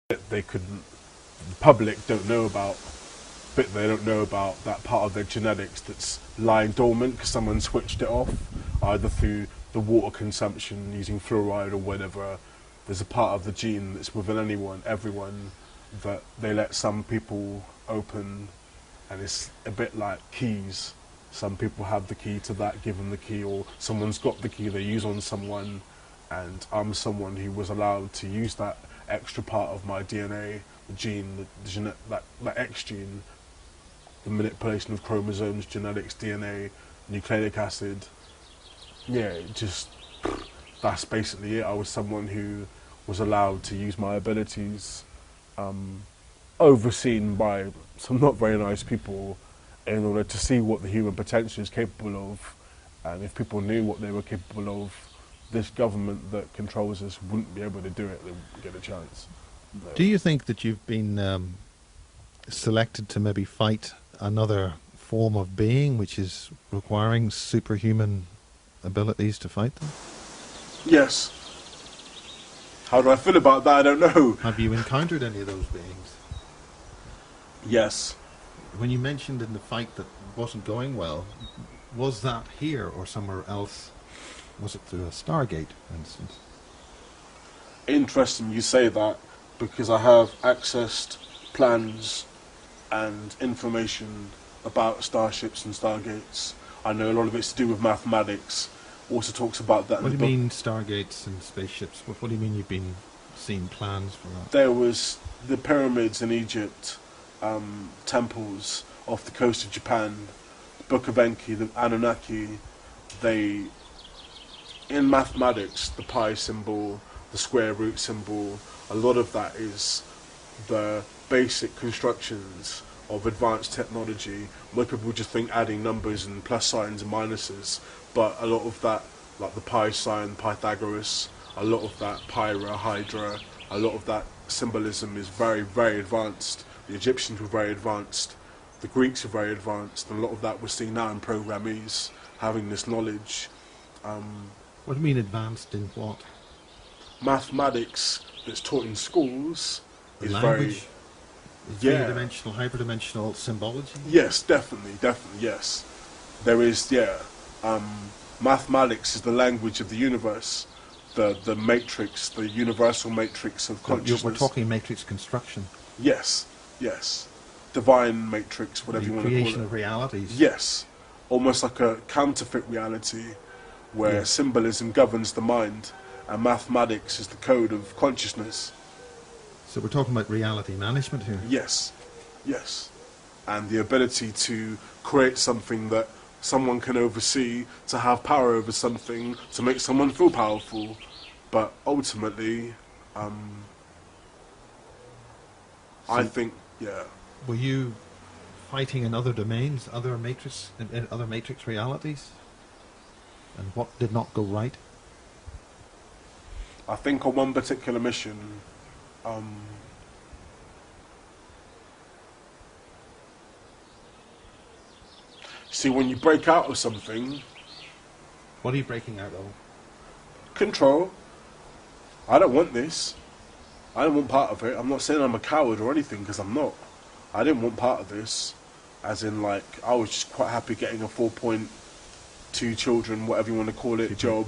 they couldn't, the public don't know about, bit they don't know about that part of their genetics that's lying dormant because someone switched it off, either through the water consumption using fluoride or whatever. There's a part of the gene that's within everyone, that they let some people open, and it's a bit like keys. Some people have the key to that, give them the key, or someone's got the key they use on someone, and I'm someone who was allowed to use that extra part of my DNA, the gene, that X gene, the manipulation of chromosomes, genetics, DNA, nucleic acid. Yeah, that's basically it. I was someone who was allowed to use my abilities, overseen by some not very nice people, in order to see what the human potential is capable of. And if people knew what they were capable of, this government that controls us wouldn't be able to do it. They wouldn't get a chance. No. Do you think that you've been selected to maybe fight another form of being which is requiring superhuman abilities to fight them? Yes. How do I feel about that? I don't know. Have you encountered any of those beings? Yes. When you mentioned in the fight that wasn't going well, was that here or somewhere else? Was it through a Stargate, for instance? Interesting you say that, because I have accessed plans and information about starships and stargates. I know a lot of it's to do with mathematics. Also talks about that. What do you mean stargates and spaceships? What do you mean you've been seeing plans for that? There was the pyramids in Egypt, temples off the coast of Japan, the Book of Enki, the Anunnaki. They, in mathematics, the pi symbol, the square root symbol, a lot of that is the basic constructions of advanced technology. Most people just think adding numbers and plus signs and minuses, but a lot of that, like the pi sign, Pythagoras, a lot of that Pyra, Hydra, a lot of that symbolism is very, very advanced. The Egyptians were very advanced, the Greeks were very advanced, and a lot of that we're seeing now in programmees having this knowledge. What do you mean advanced in what? Mathematics that's taught in schools The is language? Yeah. Three-dimensional, hyperdimensional symbology? Yes, definitely, yes. There is, mathematics is the language of the universe, the matrix, the universal matrix of consciousness. We're talking matrix construction. Yes. Divine matrix, whatever you want to call it. Creation of realities. Yes. Almost like a counterfeit reality where symbolism governs the mind and mathematics is the code of consciousness. So we're talking about reality management here. Yes. And the ability to create something that someone can oversee, to have power over something, to make someone feel powerful. But ultimately, I think, Were you fighting in other domains, other matrix realities? And what did not go right? I think on one particular mission, see, when you break out of something, What are you breaking out of? control. I don't want this. I don't want part of it. I'm not saying I'm a coward or anything, because I'm not. I didn't want part of this. As in, like, I was just quite happy getting a 4.2 children, whatever you want to call it, job,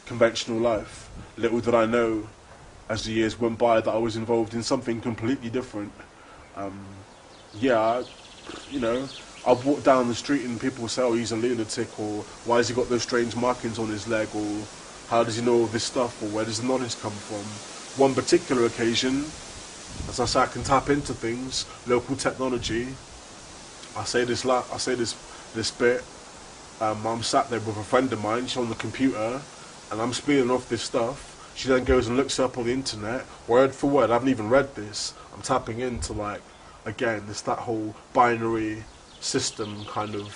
conventional life. Little did I know, as the years went by, that I was involved in something completely different. I've walked down the street and people say, oh, he's a lunatic, or why has he got those strange markings on his leg, or how does he know all this stuff, or where does the knowledge come from? One particular occasion, as I say, I can tap into things, local technology. I say this bit. I'm sat there with a friend of mine, she's on the computer, and I'm spinning off this stuff. She then goes and looks up on the internet, word for word. I haven't even read this. I'm tapping into, like, again, that whole binary system kind of,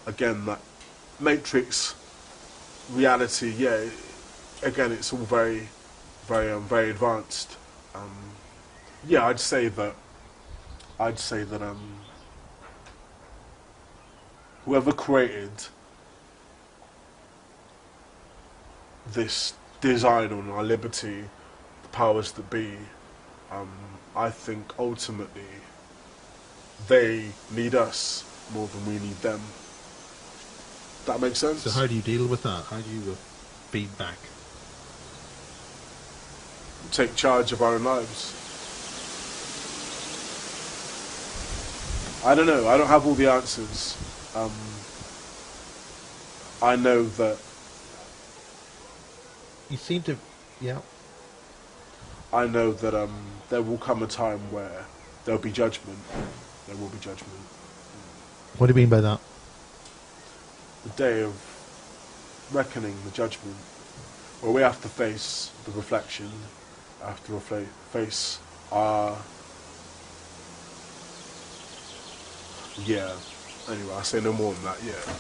again, that matrix reality. Again, it's all very, very, very advanced. I'd say that whoever created this design on our liberty, the powers that be, I think ultimately they need us more than we need them. That makes sense? So how do you deal with that? How do you feed back? Take charge of our own lives. I don't know. I don't have all the answers. I know that. You seem to, yeah. I know that there will come a time where there'll be judgment. There will be judgment. What do you mean by that? The day of reckoning, the judgment, where we have to face the reflection, have to face our... Yeah. Anyway, I'll say no more than that, yeah.